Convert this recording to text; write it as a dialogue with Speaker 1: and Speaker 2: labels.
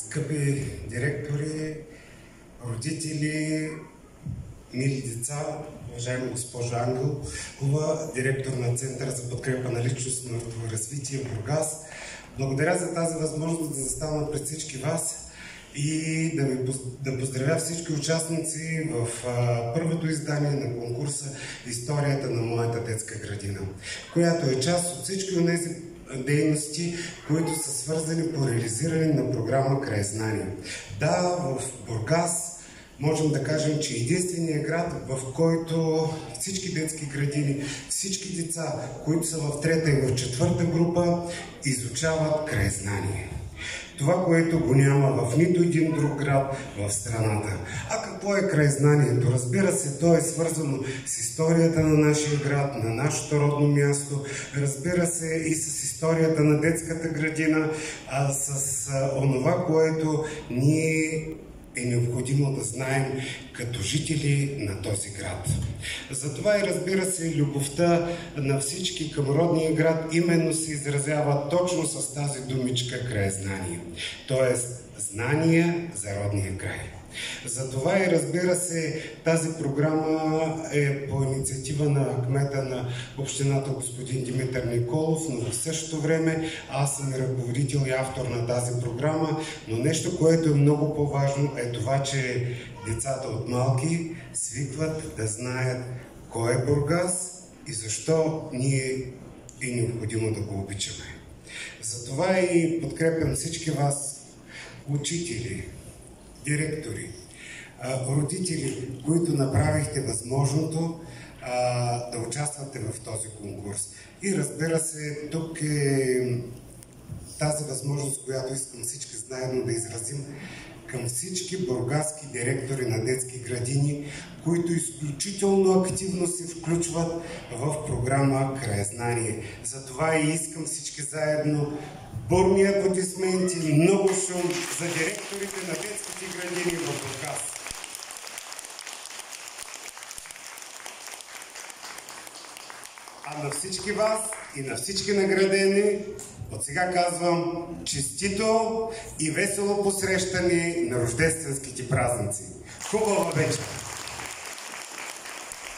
Speaker 1: Скъпи директори, родители, мили деца, уважаема госпожа Ангелова, директор на Центъра за подкрепа на личностното развитие в Бургас. Благодаря за тази възможност да застана пред всички вас и да поздравя всички участници в първото издание на конкурса "Историята на моята детска градина", която е част от всички от тези дейности, които са свързани по реализиране на програма "Краезнание". Да, в Бургас можем да кажем, че единственият град, в който всички детски градини, всички деца, които са в трета и в четвърта група, изучават краезнание. Това, което го няма в нито един друг град в страната. А какво е краезнанието? Разбира се, то е свързано с историята на нашия град, на нашето родно място, разбира се и с историята на детската градина, с онова, което ние е необходимо да знаем като жители на този град. Затова и разбира се, любовта на всички към родния град именно се изразява точно с тази думичка "краезнание", т.е. знания за родния край. Затова и разбира се, тази програма е по инициатива на кмета на общината господин Димитър Николов, но в същото време аз съм ръководител и автор на тази програма, но нещо, което е много по-важно, е това, че децата от малки свикват да знаят кой е Бургас и защо ние е необходимо да го обичаме. Затова и подкрепям всички вас, учители, директори, родители, които направихте възможното да участвате в този конкурс. И разбира се, тук е тази възможност, която искам всички заедно да изразим към всички бургаски директори на детски градини, които изключително активно се включват в програма "Краезнание". Затова и искам всички заедно бурни аплодисменти, много шум за директорите на детските градини в Бургас. А на всички вас и на всички наградени от сега казвам честито и весело посрещане на рождественските празници. Хубава вечер!